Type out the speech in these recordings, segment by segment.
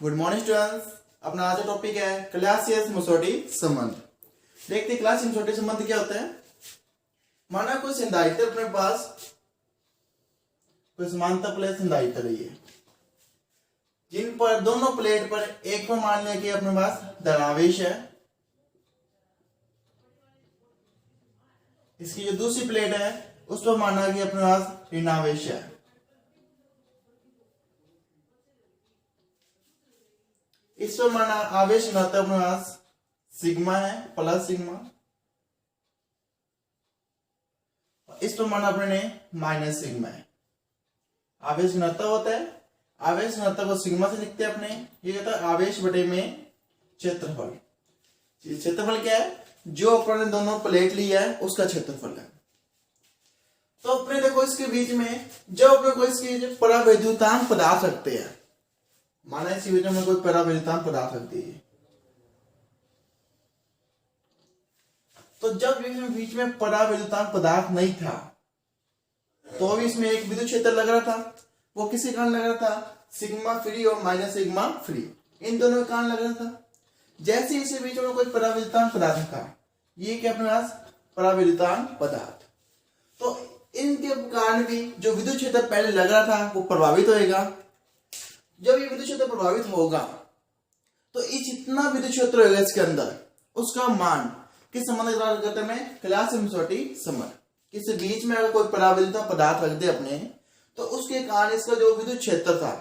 Good morning students. अपना आज का टॉपिक है क्लासियस सिनुसोइडी संबंध। देखते हैं क्लासियस सिनुसोइडी संबंध क्या होता है। माना कोई संधारित्र अपने पास कोई समांतर प्लेट संधारित्र रही है, जिन पर दोनों प्लेट पर एक पर मान लिया कि अपने पास धनावेश है। इसकी जो दूसरी प्लेट है उस पर माना कि अपने पास ऋणावेश है। इस पर माना आवेश घनत्व अपने पास सिग्मा है प्लस सिग्मा, इस पर माना अपने ने माइनस सिग्मा है। आवेश घनत्व होता है, आवेश घनत्व को सिग्मा से लिखते हैं अपने। ये होता है आवेश बटे में क्षेत्रफल। क्षेत्रफल क्या है? जो अपने दोनों प्लेट ली है उसका क्षेत्रफल है। तो अपने देखो इसके बीच में जब अपने को इसकी परावैद्युतांक पदार्थ रखते हैं, माना इसी बीच में कोई परावैद्युतांक पदार्थ रखती है, तो जब बीच में परावैद्युतांक पदार्थ नहीं था तो भी इसमें एक विद्युत क्षेत्र लग रहा था। वो किसी कारण लग रहा था? सिग्मा फ्री और माइनस सिग्मा फ्री, इन दोनों के कारण लग रहा था। जैसे इसी बीच में कोई परावैद्युतांक पदार्थ था, ये क्या अपने पास परावैद्युतांक पदार्थ, तो इनके कारण भी जो विद्युत क्षेत्र पहले लग रहा था वो प्रभावित होएगा। जब ये विद्युत क्षेत्र प्रभावित होगा तो ये जितना विद्युत क्षेत्र होगा इसके अंदर, उसका मान किस संबंध के द्वारा करते हैं? क्लासियस सिनुसोइडी संबंध। किसी बीच में अगर कोई परावैद्युतांक पदार्थ रख दे अपने, तो उसके कारण इसका जो विद्युत क्षेत्र था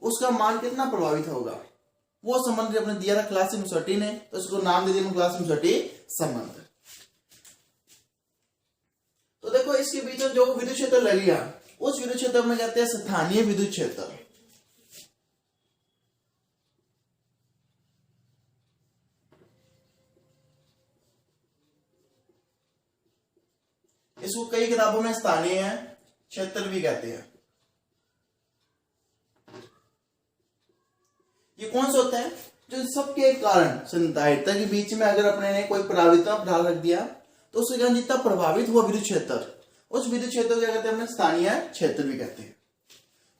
उसका मान कितना प्रभावित होगा, वो संबंध अपने दिया था क्लासियस सिनुसोइडी ने, तो उसको नाम दे दिया क्लासियस सिनुसोइडी संबंध। तो देखो इसके बीच में जो विद्युत क्षेत्र लग गया उस विद्युत क्षेत्र में कहते हैं स्थानीय विद्युत क्षेत्र। इसको कई किताबों में स्थानीय क्षेत्र भी कहते हैं। ये कौन सा होता है? जो सबके कारण संधारित्र के बीच में अगर अपने ने कोई परावैद्युतांक पदार्थ रख दिया तो उसके कारण जितना प्रभावित हुआ विद्युत क्षेत्र, उस विद्युत क्षेत्र को क्या कहते हैं? अपने स्थानीय क्षेत्र भी कहते हैं।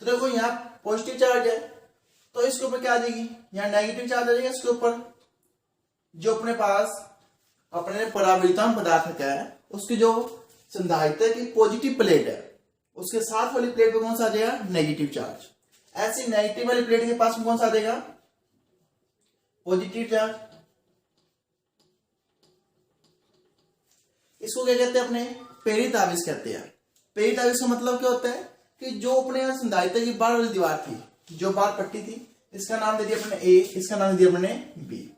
तो देखो यहाँ पॉजिटिव चार्ज है तो इसके ऊपर क्या आ जाएगी? यहाँ नेगेटिव चार्ज आ जाएगा इसके ऊपर। जो अपने पास अपने परावैद्युतांक पदार्थ रखा है उसकी जो संधारित्र की पॉजिटिव प्लेट है उसके साथ वाली प्लेट पे कौन सा आ जाएगा? Negative charge. ऐसी नेगेटिव वाली प्लेट के पास में कौन सा आ जाएगा? Positive charge. इसको क्या कहते हैं? अपने प्रेरित आवेश कहते हैं। प्रेरित आवेश का मतलब क्या होता है कि जो अपने संधारित्र की बाहर वाली दीवार थी, जो बाहर पट्टी थी, इसका नाम दे दिया अपने ए, इसका नाम दे दिया अपने बी।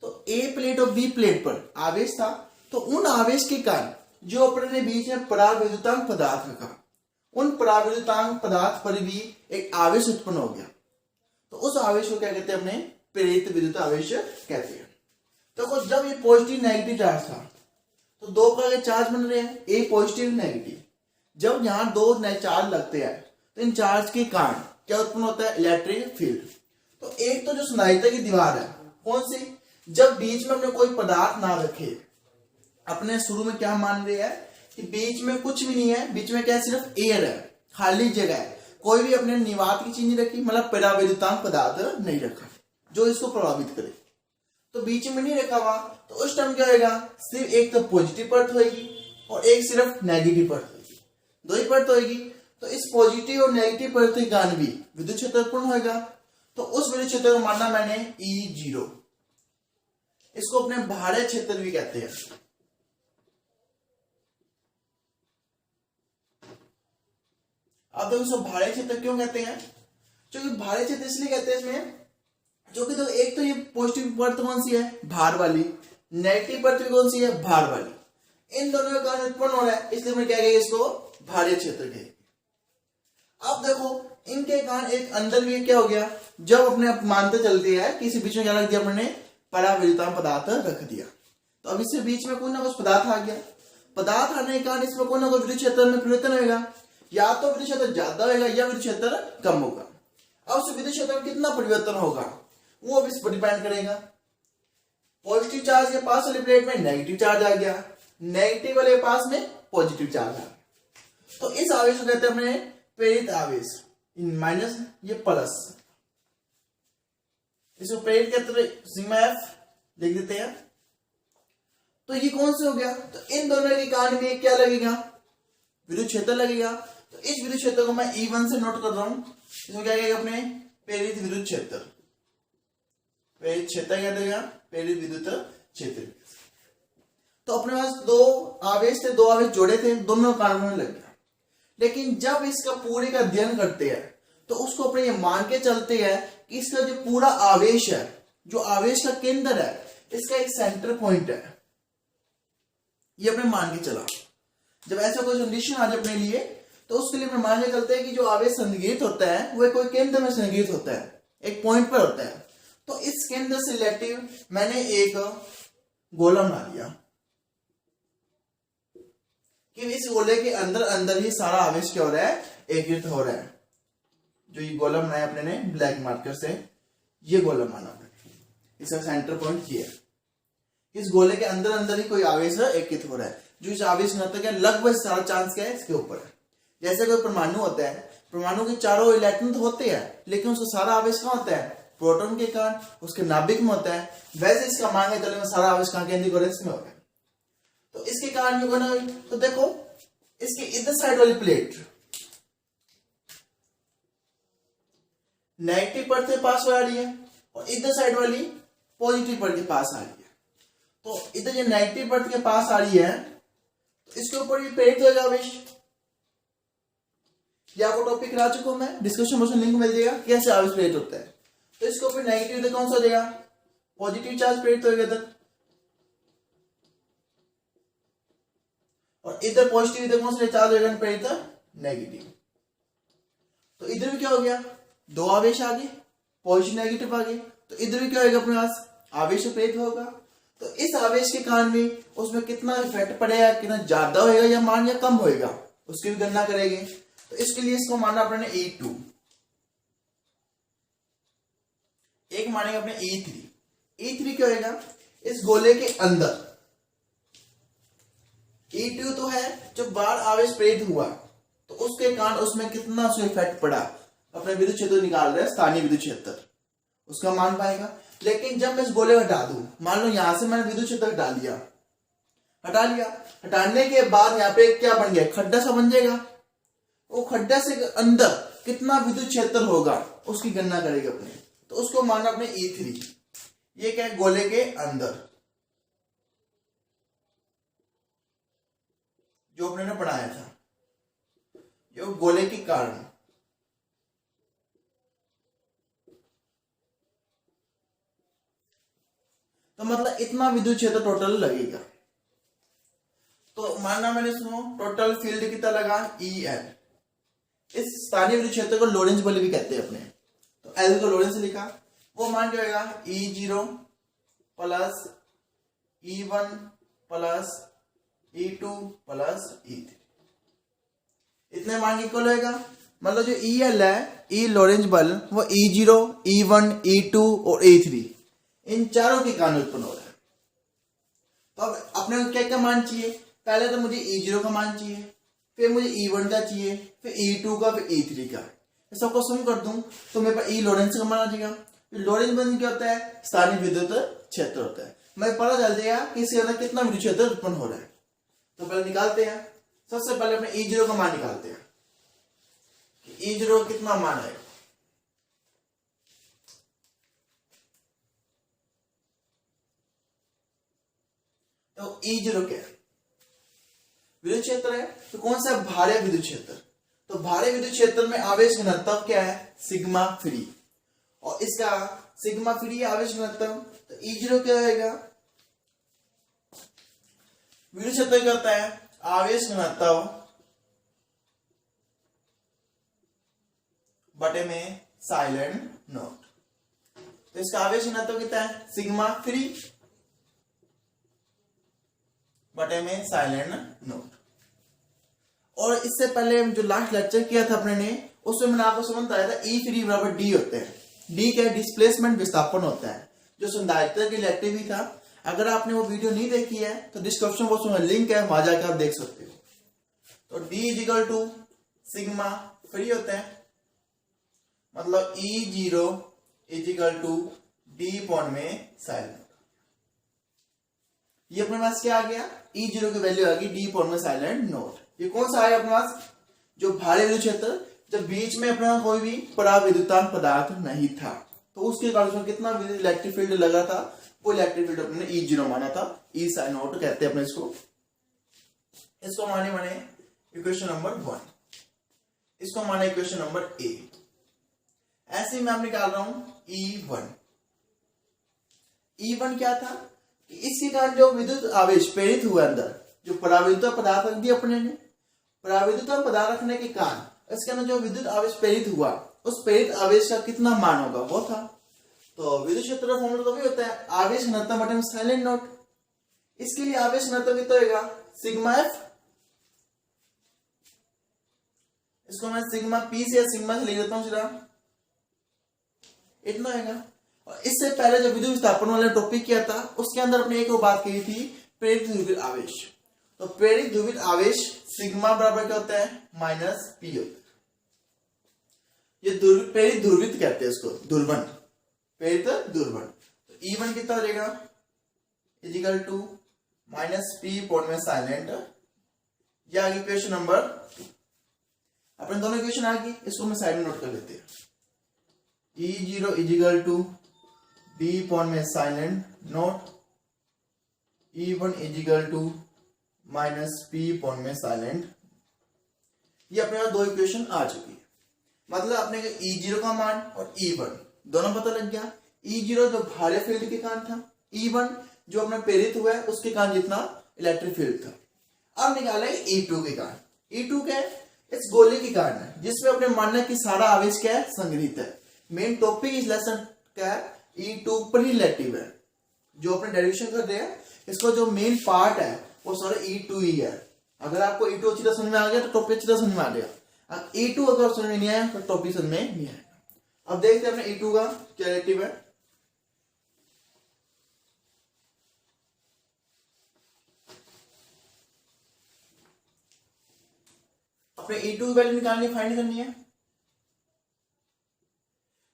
तो ए प्लेट और बी प्लेट पर आवेश था, तो उन आवेश के कारण जो अपने ने बीच में परावैद्युतांक पदार्थ रखा, उन परावैद्युतांक पदार्थ पर भी एक आवेश उत्पन्न हो गया। तो उस आवेश को क्या कहते हैं? अपने प्रेरित विद्युत आवेश कहते हैं। तो जब ये पॉजिटिव नेगेटिव चार्ज था तो दो प्रकार के चार्ज बन रहे हैं, ए पॉजिटिव नेगेटिव। जब यहाँ दो नए चार्ज लगते हैं तो इन चार्ज के कारण क्या उत्पन्न होता है? Electric field. तो एक तो जो संधारित्र की दीवार है कौन सी, जब बीच में अपने कोई पदार्थ ना रखे, अपने शुरू में क्या मान रहे हैं कि बीच में कुछ भी नहीं है, बीच में क्या है? सिर्फ एयर है, खाली जगह है, कोई भी अपने निवात की चीज नहीं रखी, मतलब परावैद्युतांक पदार्थ नहीं रखा जो इसको प्रभावित करे। तो बीच में नहीं रखा हुआ तो उस टाइम क्या होगा? सिर्फ एक तो पॉजिटिव परत होगी और एक सिर्फ नेगेटिव परत होगी, दो ही परत होगी। तो इस पॉजिटिव और नेगेटिव परत के कारण भी विद्युत क्षेत्र उत्पन्न होगा। तो उस विद्युत क्षेत्र को मानना मैंने E0। इसको अपने बाह्य क्षेत्र भी कहते हैं। अब देखो इसको बाह्य क्षेत्र क्यों कहते हैं? क्योंकि बाह्य क्षेत्र इसलिए कहते हैं इसमें, जो कि तो एक तो ये पॉजिटिव परत कौन सी है? भार वाली। नेगेटिव परत भी कौन सी है? भार वाली। इन दोनों का कारण उत्पन्न हो रहा है, इसलिए मैं क्या कहेंगे? इसको बाह्य क्षेत्र कहेंगे। अब देखो इनके कारण एक अंदर भी क्या हो गया? जब अपने मानते चलते हैं कि इसी बीच में क्या रख दिया? अपने परावैद्युतांक पदार्थ रख दिया, तो अब इससे बीच में कोई ना कुछ पदार्थ आ गया। पदार्थ आने के कारण इसमें कोई ना कोई विद्युत क्षेत्र में परिवर्तन होगा, या तो विद्युत क्षेत्र ज्यादा होगा या विद्युत क्षेत्र कम होगा। अब उस विद्युत क्षेत्र में कितना परिवर्तन होगा वो अब इस पर डिपेंड करेगा। पॉजिटिव चार्ज के पास वाली प्लेट में नेगेटिव चार्ज आ गया, नेगेटिव वाले के पास में पॉजिटिव चार्ज आ गया, तो इस आवेश को कहते हैं अपने प्रेरित आवेश। इन माइनस ये प्लस, इसको प्रेरित कहते हैं सिग्मा एफ लिख देते हैं। तो ये कौन से हो गया, तो इन दोनों के कारण में क्या लगेगा, विद्युत क्षेत्र लगेगा। तो इस विद्युत क्षेत्र को मैं E1 से नोट कर रहा हूं। इसमें क्या कहेगा अपने प्रेरित विद्युत क्षेत्र, प्रेरित क्षेत्र क्या देगा, प्रेरित विद्युत क्षेत्र। तो अपने पास दो आवेश थे, दो आवेश जोड़े थे, दोनों कारण में लग गया। लेकिन जब इसका पूरे का अध्ययन करते हैं तो उसको अपने ये मान के चलते हैं कि इसका जो पूरा आवेश है, जो आवेश का केंद्र है, इसका एक सेंटर पॉइंट है, ये अपने मान के चला। जब ऐसा कोई कंडीशन आ जाए अपने लिए तो उसके लिए अपने मान के चलते हैं कि जो आवेश संग्रहित होता है वो कोई केंद्र में संग्रहित होता है, एक पॉइंट पर होता है। तो इस केंद्र से रिलेटिव मैंने एक गोला बना लिया कि इस गोले के अंदर अंदर ही सारा आवेश क्या हो रहा है, एकीकृत हो रहा है। जो ये गोला बनाया अपने ने ब्लैक मार्कर से, ये गोला माना अपने, इसका सेंटर पॉइंट ये है। इस गोले के अंदर अंदर ही कोई आवेश एकीकृत हो रहा है। जो इस आवेश घनत्व का लगभग सारा चांस क्या है, इसके ऊपर है। जैसे कोई परमाणु होता है, परमाणु के चारों इलेक्ट्रॉन तो होते हैं, लेकिन उसका सारा आवेश कहाँ होता है, प्रोटॉन के कारण उसके नाभिक में होता है। वैसे इसका मान के चले में सारा आवेश कहाँ केंद्रित हो रहा है, इसमें हो रहा है। तो इसके कारण जो बना, तो देखो इसके इधर साइड वाली प्लेट नेगेटिव पर से पास आ रही है और इधर साइड वाली पॉजिटिव पर के पास आ रही है। तो इधर जो नेगेटिव पर के पास आ रही है तो इसके ऊपर भी प्रेरित होगा आवेश। ये आपको टॉपिक करा चुका हूं मैं, डिस्कशन बॉक्स में लिंक मिल जाएगा कैसे आवेश प्रेरित होता है। तो इसके ऊपर नेगेटिव इधर कौन सा हो जाएगा, पॉजिटिव चार्ज प्रेरित होगा इधर, और इधर पॉजिटिव इधर कौन सा चार्ज होगा प्रेरित, नेगेटिव। तो इधर भी क्या हो गया, दो आवेश आ गए, पॉजिटिव नेगेटिव आ गए। तो इधर भी क्या होगा अपने पास, आवेश प्रेरित होगा। तो इस आवेश के कारण भी उसमें कितना इफेक्ट पड़ेगा, कितना ज्यादा होएगा या मान या कम होएगा, उसकी भी गणना करेंगे। तो इसके लिए इसको मानना अपने E2, एक मानेंगे अपने E3। E3 क्या होगा, इस गोले के अंदर E2 तो है जो बाहर आवेश प्रेरित हुआ, तो उसके कारण उसमें कितना से इफेक्ट पड़ा, अपने विद्युत क्षेत्र निकाल रहे हैं, स्थानीय विद्युत क्षेत्र, उसका मान पाएगा। लेकिन जब मैं इस गोले को हटा दूं, मान लो यहां से मैंने विद्युत क्षेत्र हटा लिया, हटाने के बाद यहाँ पे क्या बन गया, खड्डा सा बन जाएगा। वो खड्डा से अंदर कितना विद्युत क्षेत्र होगा उसकी गणना करेगा अपने। तो उसको मानना अपने E3। ये क्या है, गोले के अंदर जो अपने ने बनाया था, जो गोले के कारण। तो मतलब इतना विद्युत क्षेत्र टोटल लगेगा। तो मानना मैंने सुनो टोटल फील्ड कितना लगा, EL। इस स्थानीय विद्युत क्षेत्र को लोरेंज बल भी कहते हैं अपने। तो L को लोरेंज से लिखा, वो मान क्या होगा, E0 plus E1 plus E2 plus E3, इतने मान इक्वल होगा। मतलब जो EL है, E लोरेंज बल, वो E0, E1, E2 और E3 इन चारों के कारण उत्पन्न हो रहा है। तो अब अपने को क्या क्या मान चाहिए, पहले तो मुझे E0 का मान चाहिए, फिर मुझे E1 का चाहिए, फिर E2 का, फिर E3 का। सबको सम कर दूं तो मेरे पास E लोरेंज का मान आ जाएगा। लोरेंज बल क्या होता है, स्थानीय विद्युत क्षेत्र होता है। मैं पता चल जाएगा कि इसके अंदर कितना विद्युत क्षेत्र उत्पन्न हो रहा है। तो पहले निकालते हैं, सबसे पहले अपने E0 का मान निकालते हैं। E0 कितना मान आएगा, तो E0 क्या है, विद्युत क्षेत्र है। तो कौन सा भारे विद्युत क्षेत्र, तो भारे विद्युत क्षेत्र में आवेश घनत्व क्या है, सिग्मा फ्री, और इसका सिग्मा फ्री आवेश घनत्व। तो E0 क्या होगा, विद्युत क्षेत्र क्या होता है, आवेश घनत्व बटे में साइलेंट नोट। तो इसका आवेश घनत्व कितना है, सिग्मा फ्री बटे में साइलेंट नोट। और इससे पहले जो लास्ट लेक्चर किया था अपने ने, उसमें मैंने आपको समझ आया था E3 बराबर D होते हैं। D क्या है, डिस्प्लेसमेंट विस्थापन होता है, जो संधारित्र के इलेक्ट्रिक ही था। अगर आपने वो वीडियो नहीं देखी है तो डिस्क्रिप्शन बॉक्स में लिंक है, वहां जाकर आप देख सकते हो। तो D equal to sigma free होते हैं, मतलब E0 equal to D point में साइलेंट। ये अपने पास क्या आ गया, E0 की वैल्यू आ गई डी पॉइंट में साइलेंट नोड। ये कौन सा आया अपने पास, जो भारी विद्युत क्षेत्र जब बीच में अपना कोई भी पराविद्युतांक पदार्थ नहीं था, तो उसके कारण उसमें कितना इलेक्ट्रिक फील्ड लगा था, वो इलेक्ट्रिक फील्ड अपने E0 माना था, E साइन नोट कहते हैं अपने इसको। इसको माने इक्वेशन नंबर 1, इसको माने इक्वेशन नंबर A। ऐसे मैं निकाल रहा हूं E1। E1 क्या था कि इसके कारण जो विद्युत आवेश प्रेरित हुआ अंदर, जो पराविद्युत पदार्थ रख दिया अपने ने, पराविद्युत पदार्थ रखने के कारण इसके अंदर जो विद्युत आवेश प्रेरित हुआ, उस प्रेरित आवेश का कितना मान होगा वो था। तो विद्युत क्षेत्र का फॉर्मूला तो भी होता है आवेश घनत्व बटे साइलेंट नोट। इसके लिए आवेश घनत्व कितना होगा, सिग्मा एफ। इसको मैं सिग्मा पी से या सिग्मा से लिख देता हूं सीधा, इतना होगा। और इससे पहले जो विद्युत विस्थापन वाला टॉपिक किया था, उसके अंदर अपने एक और बात कही थी, प्रेरित ध्रुवित आवेश। तो प्रेरित ध्रुवित आवेश सिग्मा बराबर क्या होता है, माइनस पी होता है। ये प्रेरित ध्रुवित कहते हैं इसको, ध्रुवन, प्रेरित ध्रुवन। तो E1 कितना हो जाएगा, equal to minus P point में साइलेंट। यह आ गई इक्वेशन नंबर, अपने दोनों इक्वेशन आ गई, इसको मैं साइड में नोट कर लेते हैं। E0 equal to D point में silent note, E1 equal to minus P point में साइलेंट। ये अपने पास दो इक्वेशन आ चुकी है, मतलब अपने E0 का मान और E1 दोनों पता लग गया। E0 जो भारे फील्ड के कारण था, E1 जो अपना प्रेरित हुआ है उसके कारण जितना इलेक्ट्रिक फील्ड था। अब निकाला है E2 के कारण। E2 क्या है, इस गोले के कारण है जिसमें अपने मानना कि सारा आवेश क्या है, संग्रहित है। मेन टॉपिक इस लेसन क्या है, E2 पर ही रिलेटिव है। जो अपने डेरिवेशन कर रहे हैं, इसको जो मेन पार्ट है वो सारा E2 ही है। अगर आपको E2 अच्छी तरह समझ में आ गया तो टॉपिक अच्छी तरह समझ में आ गया। E2 अगर समझ में नहीं आया तो टॉपिक समझ में नहीं आएगा। अब देखते हैं अपने E2 का क्या रिलेटिव है। अपने E2 की वैल्यू निकालनी, फाइंड करनी है।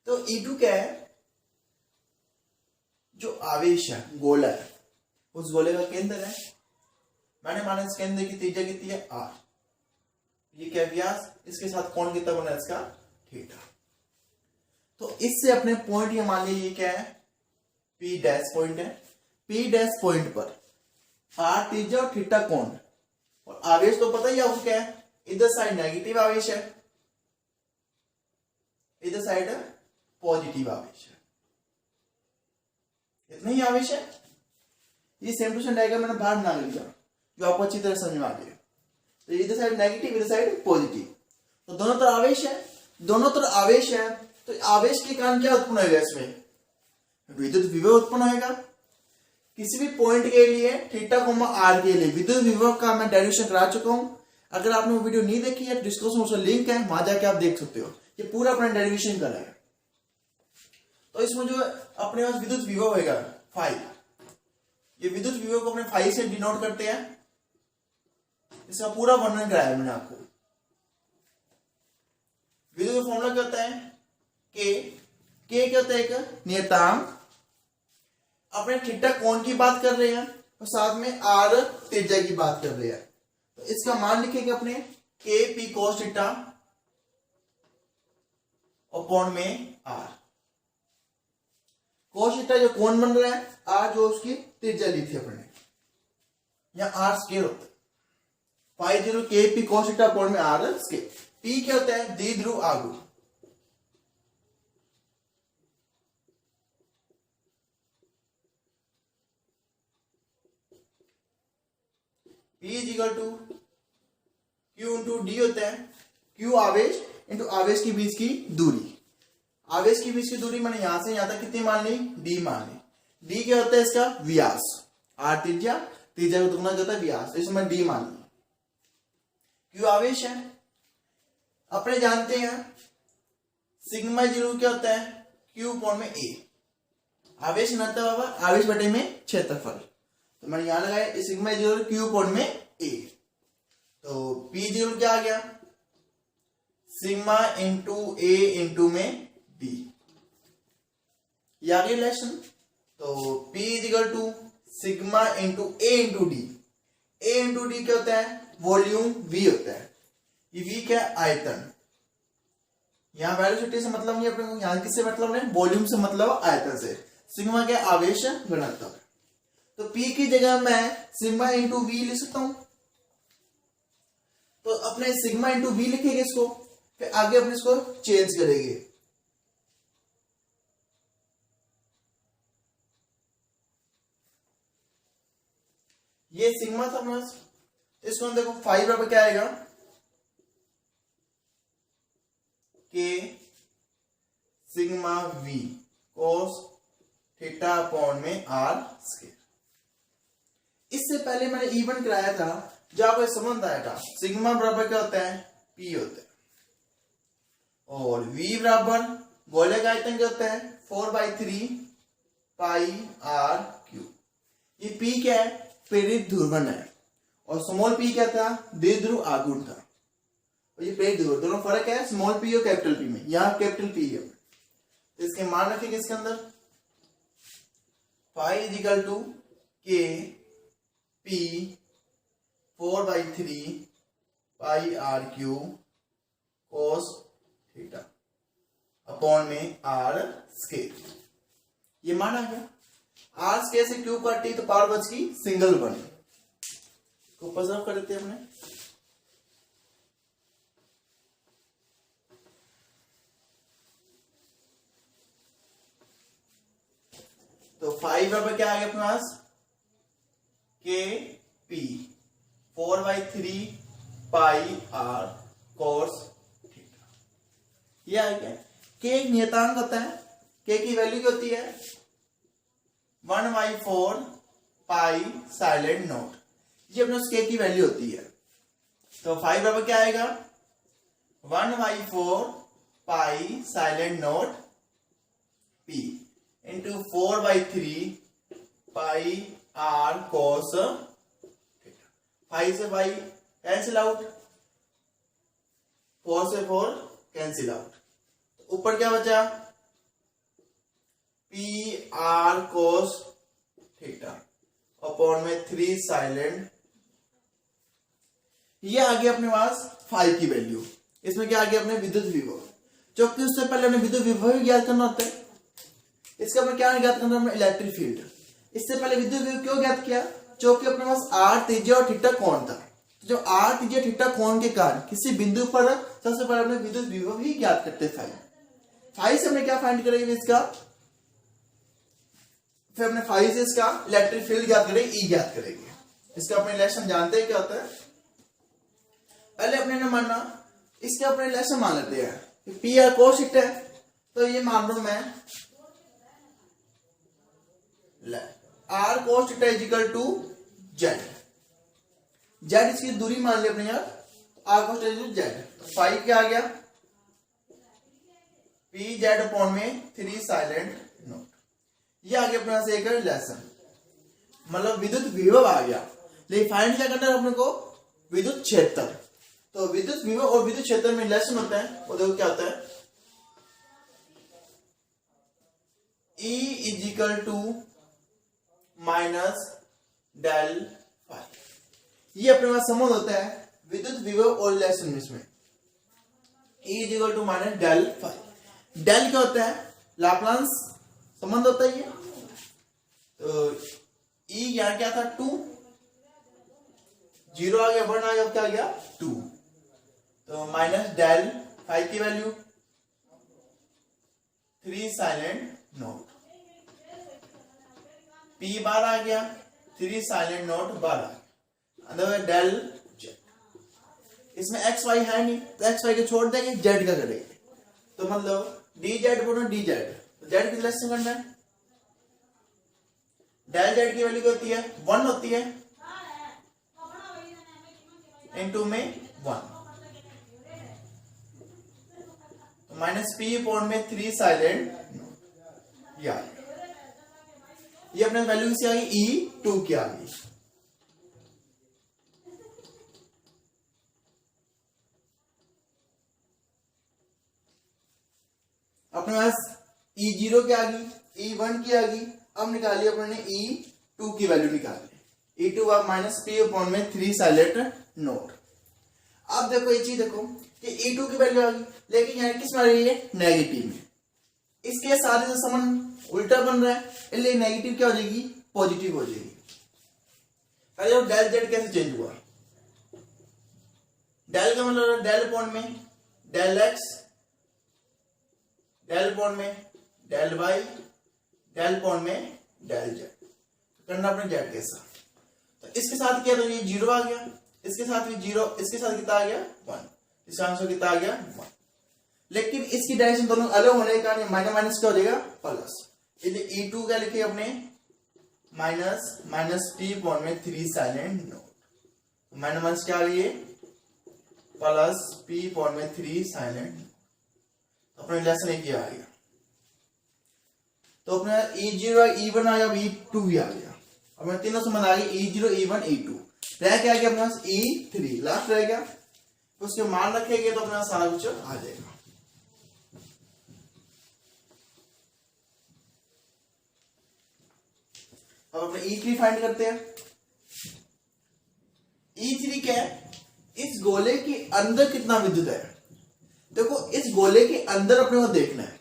तो E2 क्या है, जो आवेश है, गोला है, उस गोले का केंद्र है। मैंने माना इस केंद्र की त्रिज्या कितनी है, R। ये क्या व्यास, इसके साथ कोण कितना बना इसका, थीटा। तो इससे अपने पॉइंट ये मान लीजिए क्या है, P डैश पॉइंट है। P डैश पॉइंट पर R त्रिज्या और थीटा कोण, और आवेश तो पता ही है आपको क्या है, इधर साइड नेगेटिव आवेश है, इधर साइड पॉजिटिव आवेश है। इतना ही आवेश है। ये सेम टू सेम डायग्राम मैंने बाहर बना लिया जो आपको अच्छी तरह समझ में आ गया। तो इधर साइड नेगेटिव, इधर साइड पॉजिटिव, तो दोनों तरफ आवेश है, दोनों तरफ आवेश है। तो आवेश के कारण क्या उत्पन्न होगा, इसमें विद्युत विभव उत्पन्न होगा। किसी भी पॉइंट के लिए थीटा कोमा आर के लिए विद्युत विभव का मैं डेरिवेशन करा चुका हूं। अगर आपने वो वीडियो नहीं देखी है, डिस्क्रिप्शन में उसका लिंक है, वहां जाके आप देख सकते हो। ये पूरा अपना डेरिवेशन करा है। तो इसमें जो अपने पास विद्युत विभव होगा फाई, ये विद्युत विभव को अपने फाई से डिनोट करते हैं। इसका पूरा वर्णन कराया है मैंने आपको। विद्युत का फॉर्मूला क्या होता है, के क्या होता है, एक नियतांक। अपने थीटा कोण की बात कर रहे हैं और साथ में आर त्रिज्या की बात कर रहे हैं। तो इसका मान लिखेंगे अपने के पी कोस थीटा और कोण में आर। कोस थीटा जो कोण बन रहा है, आर जो उसकी त्रिज्या ली थी अपने, या आर स्केयर होता है। पाई 0 के पी कोस थीटा कोण में आर स्केयर। पी क्या होता है, द्विध्रुव आघूर्ण। P is equal to Q into D होता है। Q आवेश इंटू आवेश के बीच की दूरी। आवेश के बीच की दूरी मैंने यहां से यहां तक कितनी मान ली, D मान ली। D क्या होता है, इसका व्यास। R त्रिज्या, त्रिज्या को दुगना होता है व्यास, इसमें D मान ली। Q आवेश है। अपने जानते हैं सिग्मा 0 क्या होता है, Q कोण में A। आवेश घनत्व आवेश बटे में क्षेत्रफल। तो मैंने यहां लगाया सिग्मा 0 Q कोण में A। तो P 0 क्या आ गया, सिग्मा इंटू A इंटू में D। ये आ गई रिलेशन। तो P is equal to sigma into A into D. A into D क्या होता है? वॉल्यूम V होता है। ये V क्या है? आयतन। यहाँ वेलोसिटी से मतलब नहीं अपने को, यहाँ किससे मतलब है? वॉल्यूम से मतलब आयतन से। सिग्मा क्या? आवेश घनत्व। तो P की जगह मैं सिग्मा इंटू V लिख सकता हूं। तो अपने सिग्मा इंटू V लिखेंगे इसको, फिर आगे अपने इसको चेंज करेंगे। ये सिग्मा था अपने पास, इसको हम देखो 5 बराबर क्या आएगा? के sigma V cos theta upon में R स्क्वायर। इससे पहले मैंने इवन कराया था, जहां पर संबंध आया था सिग्मा बराबर क्या होता है? P होता है, और V बराबर गोले का आयतन क्या होता है? 4/3 पाई R क्यूब। ये P क्या है? प्रेरित ध्रुवण है, और स्मॉल p क्या था? द्विध्रुव आघूर्ण था। और ये प्रेरित ध्रुवण, दोनों फर्क है स्मॉल p और कैपिटल P में। यहाँ कैपिटल P है, तो इसके मान रखेंगे इसके अंदर। फाई इज इक्वल टू के P 4/3 पाई R cube cos theta upon में R स्क्वायर। ये मान आ गया। R स्क्वायर से क्यूब काटी तो पावर बच गई सिंगल बनी, तो प्रिजर्व कर देते हैं हमने। तो 5 बराबर क्या आ गया अपने पास? के P 4/3 पाई R कोस थीटा। ये आ गया। के एक नियतांक होता है, के की वैल्यू क्या होती है? 1/4 पाई साइलेंट नोट। ये अपने के की वैल्यू होती है। तो 5 बराबर क्या आएगा? 1/4 पाई साइलेंट नोट P इंटू 4/3 पाई R कोस थीटा। 5 से 5 कैंसिल आउट, 4 से 4 कैंसिल आउट। ऊपर क्या बचा? P R cos theta upon में 3 साइलेंट। ये आ गया अपने पास 5 की वैल्यू। इसमें क्या आ गया? अपने विद्युत विभव, क्योंकि उससे पहले हमें विद्युत विभव भी ज्ञात करना होता है। इसका अपने क्या ज्ञात करना है? Electric field. इससे पहले विद्युत विभव क्यों ज्ञात किया? क्योंकि अपने पास R त्रिज्या और थीटा कोण था। तो जब R त्रिज्या थीटा कोण के कारण किसी बिंदु पर सबसे पहले अपने विद्युत विभव ही ज्ञात करते हैं। 5 से हमने क्या फाइंड करेंगे? इसका फिर अपने 5 से इसका इलेक्ट्रिक फील्ड ज्ञात करेंगे, E ज्ञात करेंगे। इसका अपने रिलेशन जानते हैं क्या होता है? पहले अपने ने मानना, इसके अपने रिलेशन मान लेते हैं। P R कोस थीटा है, तो ये मान लो मैं R cos theta is equal to Z। Z इसकी दूरी मान ली अपने यार, R cos theta is Z। तो 5 क्या आ गया? P Z अपॉन में 3 साइलेंट नोट। ये आ गया अपने पास एक रिलेशन, मतलब विद्युत विभव आ गया। लेकिन फाइंड क्या करना है अपने को? विद्युत क्षेत्र। तो विद्युत विभव और विद्युत क्षेत्र में रिलेशन होता है, वो देखो क्या होता है? E is equal to minus del phi. ये अपने पास संबंध होता है विद्युत विभव और रिलेशन में। इसमें E is equal to minus del phi. Del क्या होता है? लाप्लास संबंध होता है ये। तो E यहाँ क्या था? 2, 0 आ गया, 1 आ गया, क्या आ गया? 2। तो माइनस डेल फाई की वैल्यू 3 साइलेंट नोट। P बार आ गया, 3 साइलेंट नोट बार आ गया, अंदर डेल जेड। इसमें एक्स वाई है नहीं, तो एक्स वाई को छोड़ देंगे, जेड का करेंगे। तो मतलब डी जेड बोलो डी जेड, जेड की रिलेशन करना है। डेल जेड की वैल्यू क्या होती है? 1 होती है, इनटू में 1, तो माइनस P अपॉन में 3 साइलेंट नोट। ये अपने वैल्यू किसी आ गई? E2 की आ गई। अपने पास E0 क्या आ गई, E1 की आ गई। अब निकालिए अपने E2 की वैल्यू निकालिए। E2 आप माइनस पी अपॉन में 3 साइलेंट नोड। अब देखो ये चीज देखो कि E2 की वैल्यू आ गई, लेकिन यहाँ किस में आ रही है, नेगेटिव में। इसके साथ ही संबंध उल्टा बन रहा है, इसलिए नेगेटिव क्या हो जाएगी, पॉजिटिव हो जाएगी। पहले डेल जेड कैसे चेंज हुआ, डेल का मतलब डेल अपॉन में डेल एक्स, डेल अपॉन में डेल वाई, डेल अपॉन में डेल जेड। करना अपने जेड के साथ, तो इसके साथ क्या, तो ये 0 आ गया, इसके साथ भी 0, इसके साथ कितना आ गया 1, इसका आंसर कितना आ गया 1। लेकिन इसकी डायरेक्शन दोनों अलग होने के कारण माइनस माइनस क्या हो जाएगा प्लस। इसलिए E2 क्या लिखे अपने माइनस माइनस टी अपॉन में 3 साइलेंट नोड, माइनस माइनस क्या आ गई है प्लस पी अपॉन में 3 साइलेंट। अपने लेसन एक ही आ गया, तो अपने E0 E1 आ गया, E2 भी आ गया। अपने तीनों संबंध आ गए E0 E1 E2। रह क्या गया अपने पास E3 लास्ट रह गया, उसके मान रखेंगे तो अपने सारा कुछ आ जाएगा। अब अपने E3 फाइंड करते हैं। E3 क्या है, इस गोले के अंदर कितना विद्युत है। देखो इस गोले के अंदर अपने को देखना है,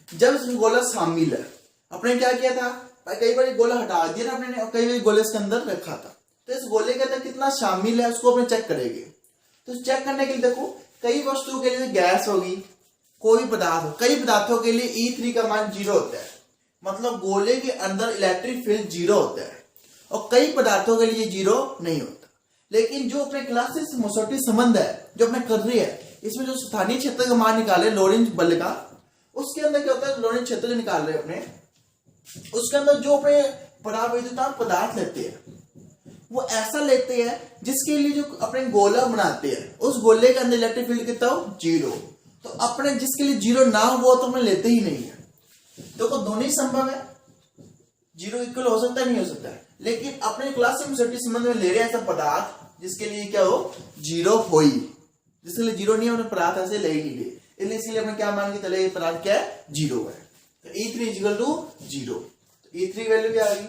जब इसमें गोला शामिल है, अपने क्या किया था, कई बार गोला हटा दिया ना अपने, और कई बार गोले इसके अंदर रखा था, तो इस गोले के अंदर कितना शामिल है उसको अपने चेक करेंगे। तो चेक करने के लिए देखो कई वस्तुओं के लिए गैस होगी, कोई पदार्थ हो, कई पदार्थों के लिए E3 का मान 0 होता है, मतलब गोले के अंदर इलेक्ट्रिक फील्ड 0 होता है, और कई पदार्थों के लिए 0 नहीं होता। लेकिन जो अपने क्लासिक मोसोटी संबंध है जो अपने कर रही है, इसमें जो स्थानीय क्षेत्र का मान निकाले लोरेंज बल का, उसके अंदर क्या होता है, लोरेंज क्षेत्र निकाल रहे अपने, उसके अंदर जो अपने परावैद्युतांक पदार्थ लेते हैं वो ऐसा लेते हैं जिसके लिए जो अपने गोला बनाते हैं उस गोले के अंदर इलेक्ट्रिक फील्ड कितना हो 0। तो अपने जिसके लिए 0 ना हो वो तो अपने लेते ही नहीं है। देखो दोनों ही संभव है, 0 इक्वल हो सकता है नहीं हो सकता है, लेकिन अपने क्लासिक मोसोटी संबंध में ले रहे हैं ऐसा पदार्थ जिसके लिए क्या हो 0 हो ही, जिसके लिए 0 नहीं है अपने पदार्थ ऐसे ले ही नहीं रहे, इसलिए अपने क्या मान के चले पदार्थ क्या है 0 है। तो E3 equal to 0, E3 value क्या आ गई,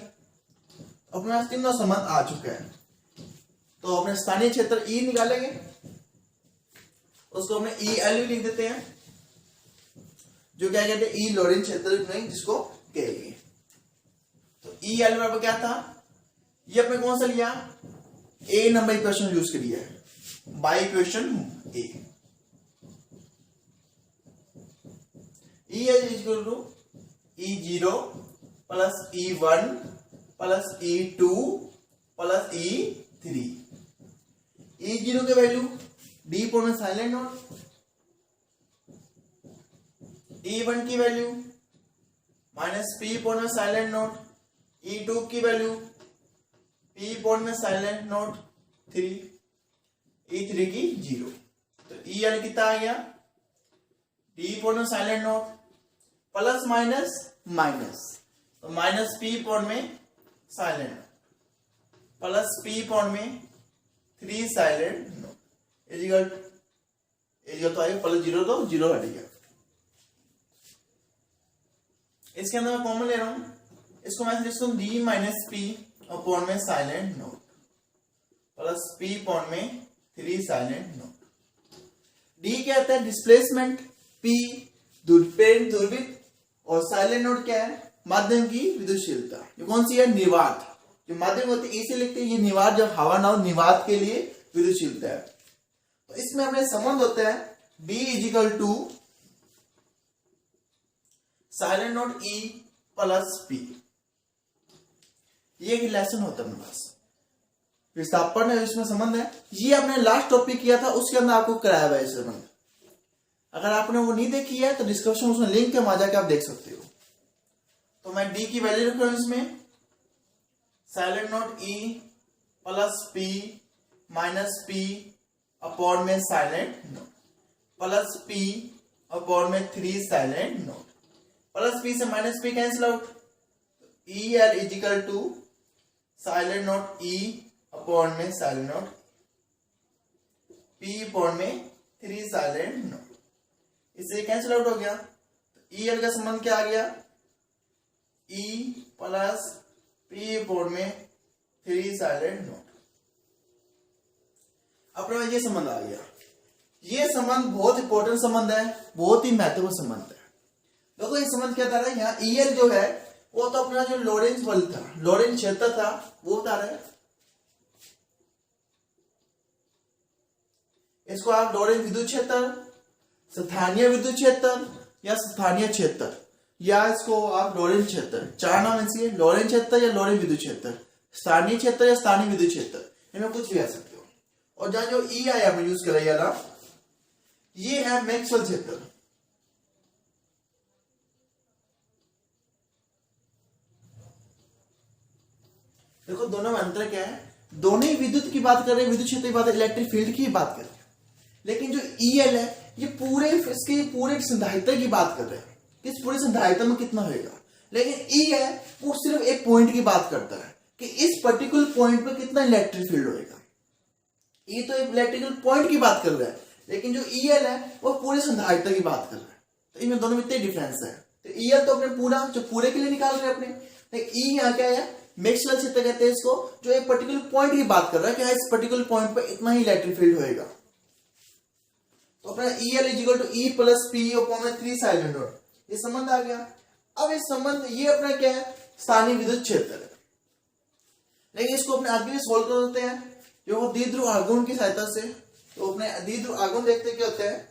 अपने पास तीनों संबंध आ चुका है। तो अपने स्थानीय क्षेत्र E निकालेंगे, उसको अपने EL लिख देते हैं, जो क्या कहते हैं E लोरेंज क्षेत्र जिसको कहेंगे। तो EL बराबर क्या था, ये अपने कौन सा लिया, A नंबर इक्वेशन यूज करिए, by equation A। EL equal to E0 plus E1 plus E2 plus E3। E0 के वैल्यू D पर साइलेंट नोड, E1 की वैल्यू माइनस P पर साइलेंट नोड, E2 की वैल्यू P पर epsilon naught 3, E3 की 0। तो EL कितना आ गया, D पर epsilon node plus minus minus, तो माइनस P पर में साइलेंट प्लस P पर में 3 साइलेंट नोड इजिकल तो आएगा प्लस 0 तो 0 हट गया। इसके अंदर मैं कॉमन ले रहा हूं, इसको मैं लिखता हूं D माइनस P अपॉन में silent node plus P upon में 3 साइलेंट नोड। D क्या आता है डिस्प्लेसमेंट, P दूरबीन, और साइलेंट नोड क्या है माध्यम की विद्युतशीलता। ये कौन सी है, निर्वात, जो माध्यम होते हैं इसे लिखते हैं, ये निर्वात जब हवा ना हो निर्वात के लिए विद्युतशीलता है। तो इसमें अपने संबंध होता है B equal to silent node E plus P। ये एक लेसन होता है अपने पास, विस्थापन है इसमें संबंध है, ये आपने लास्ट टॉपिक किया था उसके अंदर आपको कराया हुआ है संबंध। अगर आपने वो नहीं देखी है तो डिस्क्रिप्शन उसमें लिंक है, वहां जाके आप देख सकते हो। तो मैं D की वैल्यू रख रहा हूं इसमें, silent node E plus P minus P upon में silent node plus P upon में 3 साइलेंट नोड, प्लस P से minus P cancel out, EL equal to silent node E upon में साइलेंट नोड P अपॉन में 3 silent node, इससे cancel out हो गया। E L का संबंध क्या आ गया, ई प्लस पी अपॉन में 3 साइलेंट नोड। अपने पास ये संबंध आ गया। ये संबंध बहुत इंपॉर्टेंट संबंध है, बहुत ही महत्वपूर्ण संबंध है। देखो ये संबंध क्या बता रहा है, यहाँ ई एल जो है वो तो अपना जो लोरेंज बल था, लोरेंज क्षेत्र था, वो बता रहा है। इसको आप लोरेंज विद्युत क्षेत्र, स्थानीय विद्युत क्षेत्र या स्थानीय क्षेत्र, या इसको आप लोरेंज क्षेत्र, चार नाम इसके, लोरेंज क्षेत्र या लोरेंज विद्युत क्षेत्र, स्थानीय क्षेत्र या स्थानीय विद्युत क्षेत्र, इनमें कुछ भी आ सकते हो। और जहां जो ई आया हमने यूज करा यार, ये है मैक्सवेल क्षेत्र। देखो दोनों में अंतर क्या है, दोनों ही विद्युत की बात कर रहे हैं, विद्युत क्षेत्र की बात, इलेक्ट्रिक फील्ड की बात कर रहे हैं। लेकिन जो ई एल है ये पूरे इसके पूरे संधारित्र की बात कर रहे हैं, किस पूरे संधारित्र में कितना होगा। लेकिन ई है वो सिर्फ एक पॉइंट की बात करता है कि इस पर्टिकुलर पॉइंट पर कितना इलेक्ट्रिक फील्ड होगा। ई तो एक इलेक्ट्रिकल पॉइंट की बात कर रहा है, लेकिन जो ई एल है वो पूरे संधारित्र की बात कर रहा है। तो इनमें दोनों में इतने डिफरेंस है। तो ई एल तो अपने पूरा जो पूरे के लिए निकाल रहे हैं अपने, ई यहाँ क्या है, मैक्सवेल क्षेत्र कहते हैं इसको, जो एक पर्टिकुलर पॉइंट की बात कर रहा है कि इस पर्टिकुलर पॉइंट पर इतना ही इलेक्ट्रिक फील्ड होगा। तो अपना E L equal to E plus P upon में 3 साइलेंट नोड, ये संबंध आ गया। अब इस संबंध ये अपना क्या है, स्थानीय विद्युत क्षेत्र है। लेकिन इसको अपने आगे भी सोल्व कर देते हैं, जो द्विध्रुव आघूर्ण की सहायता से। तो अपने द्विध्रुव आघूर्ण देखते क्या होता है।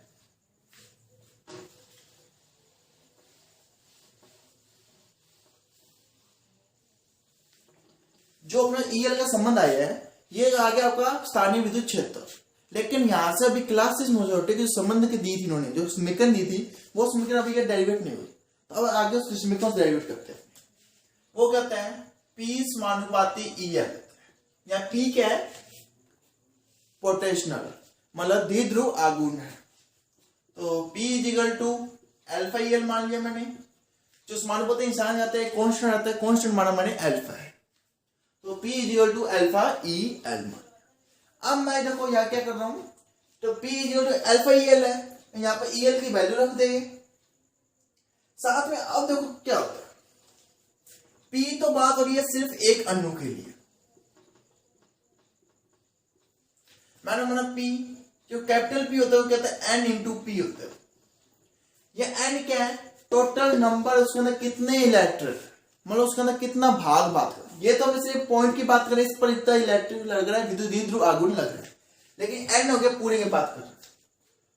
जो अपना ई एल का संबंध आया है, ये आ गया आपका स्थानीय विद्युत क्षेत्र। लेकिन यहां से अभी क्लासेस मोजोरिटी जो संबंध की दी थी इन्होंने, जो समीकरण दी थी, वो समीकरण अभी डेरिवेट नहीं हुई। तो अब आगे उस समीकरण से डेरिवेट करते हैं। वो कहते हैं पी समानुपाती ई एल, या पी क्या है, पोटेंशियल, मतलब द्विध्रुव आघूर्ण है। तो P equal to alpha E L मान लिया मैंने, जो समानुपाती इंसान जाते हैं कांस्टेंट आता है, कांस्टेंट माना मैंने अल्फा है। तो P equal to alpha E L. अब मैं देखो यहाँ क्या कर रहा हूं, तो P equal to alpha E L है, यहाँ पर ई एल की वैल्यू रख देंगे साथ में। अब देखो क्या होता है, P तो बात हो रही है सिर्फ एक अणु के लिए, मैंने माना P, जो कैपिटल P होता है वो कहता है N इंटू P होता है। ये N क्या है, टोटल नंबर, उसके अंदर कितने इलेक्ट्रिक, मतलब उसके अंदर कितना भाग बात कर। ये तो हम सिर्फ पॉइंट की बात करें, इस पर इतना इलेक्ट्रिक लग रहा है, विद्युत द्विध्रुव आघूर्ण लग रहा है। लेकिन N हो गया पूरे की बात कर रहे हैं,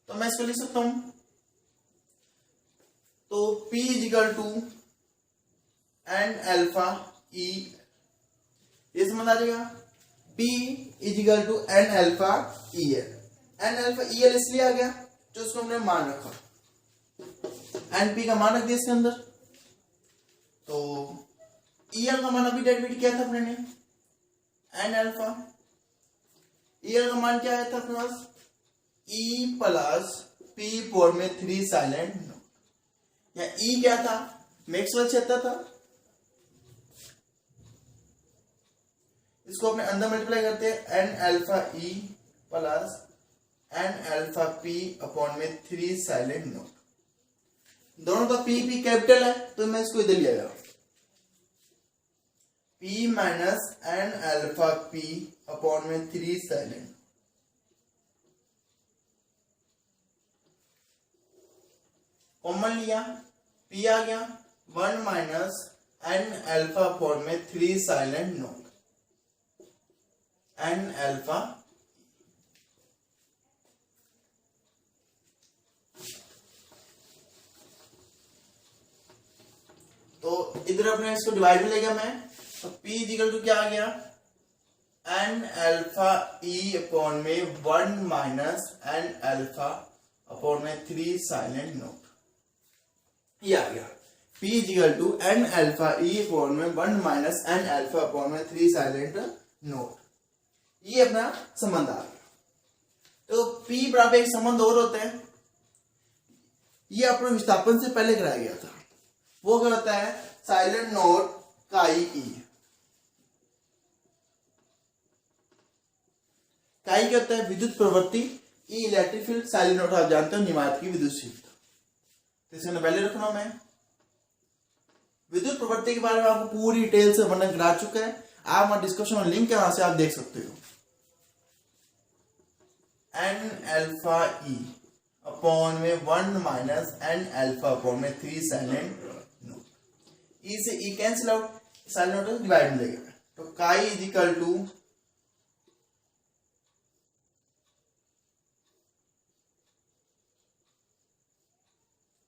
तो मैं इसको लिख सकता हूं। तो P equal to N alpha E, ये समझ आ जाएगा। P equal to N alpha E L, N alpha E L इसलिए आ गया जो उसको हमने मान रखा, N P का मान रख दिया इसके अंदर। तो ई एल का मान अभी डेरिवेट किया था अपने ने, N अल्फा, ई एल का मान क्या आया था अपने पास, E प्लस P पोर में 3 साइलेंट नोड, या E क्या था, मैक्सवेल क्षेत्र था। इसको अपने अंदर मल्टीप्लाई करते हैं, N alpha E plus N alpha P upon में 3 साइलेंट नोड। दोनों का P कैपिटल है, तो मैं इसको इधर लिया जाऊं, P minus N alpha P upon में 3 साइलेंट। कॉमन लिया, P आ गया 1 माइनस N अल्फा अपॉन में 3 साइलेंट नोड, N अल्फा। तो इधर अपने इसको डिवाइड में ले गया मैं, तो P इजिकल टू क्या आ गया, N अल्फा E अपॉन में 1 माइनस N अल्फा अपॉन में 3 साइलेंट नोड, ये आ गया। P equal to N alpha E upon में 1 माइनस N अल्फा अपॉन में 3 साइलेंट नोड, ये अपना संबंध आ गया। तो P बराबर एक संबंध और होता है, ये अपने विस्थापन से पहले कराया गया था, वो क्या होता है, साइलेंट नोड काई ई। काई क्या होता है, विद्युत प्रवृत्ति, ई इलेक्ट्रिक फील्ड, साइलेंट नोड आप जानते हो निमायक की विद्युत शीलता। तो इसमें वैल्यू रखना मैं। विद्युत प्रवृत्ति के बारे में आपको पूरी डिटेल से वर्णन करा चुका है। आप हमारे डिस्क्रिप्शन में लिंक है, वहां से आप देख सकते हो। n अल्फा e अपॉन में 1 माइनस n अल्फा अपॉन में 3 साइलेंट नोट। e से e cancel out, silent note divide मिलेगा। तो काई इज इक्वल टू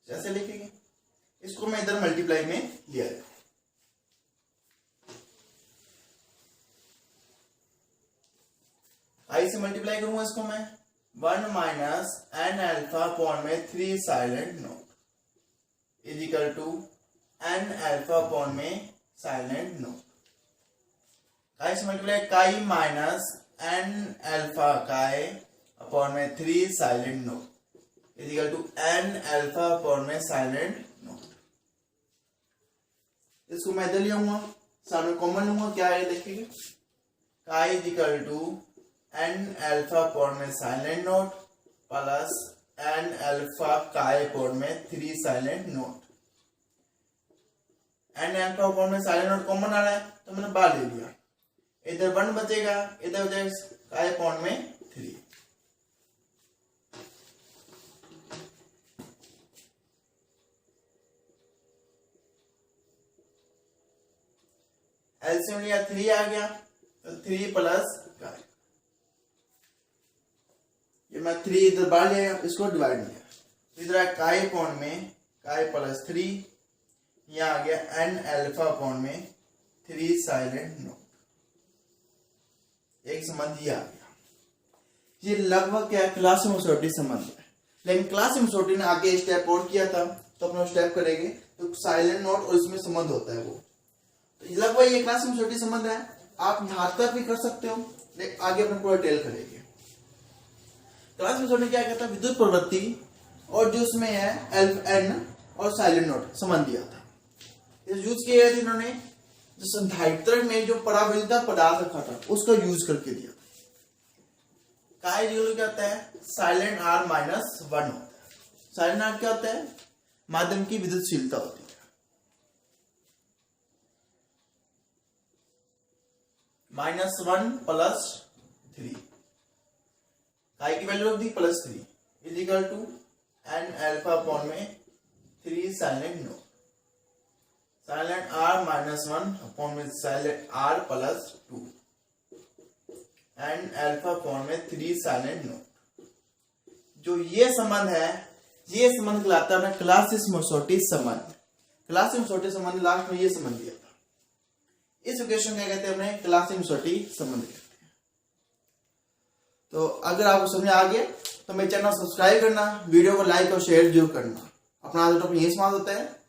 जैसे लिखेंगे, इसको मैं इधर मल्टीप्लाई में लिया है। आई से मल्टीप्लाई करूंगा इसको मैं 1 माइनस n अल्फा अपॉन में 3 silent note is equal to n alpha upon में साइलेंट नोट। काई से मल्टीप्लाई काई माइनस n अल्फा काई अपॉन में 3 silent note is equal to n alpha upon में साइलेंट नोट। इसको मैं इधर ले आऊंगा, सामने कॉमन लूंगा, क्या है देखिए, chi is equal to n alpha upon में silent note plus n alpha काई अपॉन में 3 silent note. n alpha upon में साइलेंट नोट कॉमन आ रहा है तो मैंने बाहर ले लिया, इधर 1 बचेगा, इधर बचेगा काई अपॉन में 3। एलसीएम लिया 3 आ गया, तो 3 प्लस काई, ये मैं 3 इधर बाहर लिया, इसको डिवाइड किया, इधर काई अपॉन में काई प्लस 3, यहाँ आ गया n अल्फा अपॉन में 3 साइलेंट नोट। एक संबंध ये आ गया। ये लगभग क्या क्लासिमोसोटी संबंध है, लेकिन क्लासिमोसोटी ने आगे स्टेप और किया था, तो अपना स्टेप करेंगे तो साइलेंट नोट और इसमें संबंध होता है वो। तो लगभग ये क्लासिमोसोटी संबंध है, आप यहां तक भी कर सकते हो, लेकिन आगे अपना पूरा डिटेल करेंगे। क्लासिमोसोटी क्या कहता है, विद्युत प्रवृत्ति और जो उसमें है n और साइलेंट नोट संबंध दिया था। इस यूज किया था इन्होंने जो संधारित्र में जो परावैद्युता पदार्थ रखा था उसका यूज करके दिया था। काय यूज करता है साइलेंट r माइनस 1 होता है। साइलेंट r क्या होता है, माध्यम की विद्युतशीलता होती है। -1 प्लस 3, काय की वैल्यू रख दी +3 is equal to n alpha upon में 3 silent note. Silent r minus 1 upon में silent r plus 2 n alpha upon में 3 साइलेंट नोट। जो ये संबंध है, ये संबंध कहलाता है क्लासिमोसोटी संबंध। क्लासिमोसोटी संबंध लास्ट में ये संबंध दिया था। इस इक्वेशन क्या कहते हैं, अपने क्लासिमोसोटी संबंध कहते हैं। तो अगर आपको समझ आ गया तो मेरे चैनल सब्सक्राइब करना, वीडियो को लाइक और शेयर जरूर करना। अपना टॉपिक यही समाप्त होता है।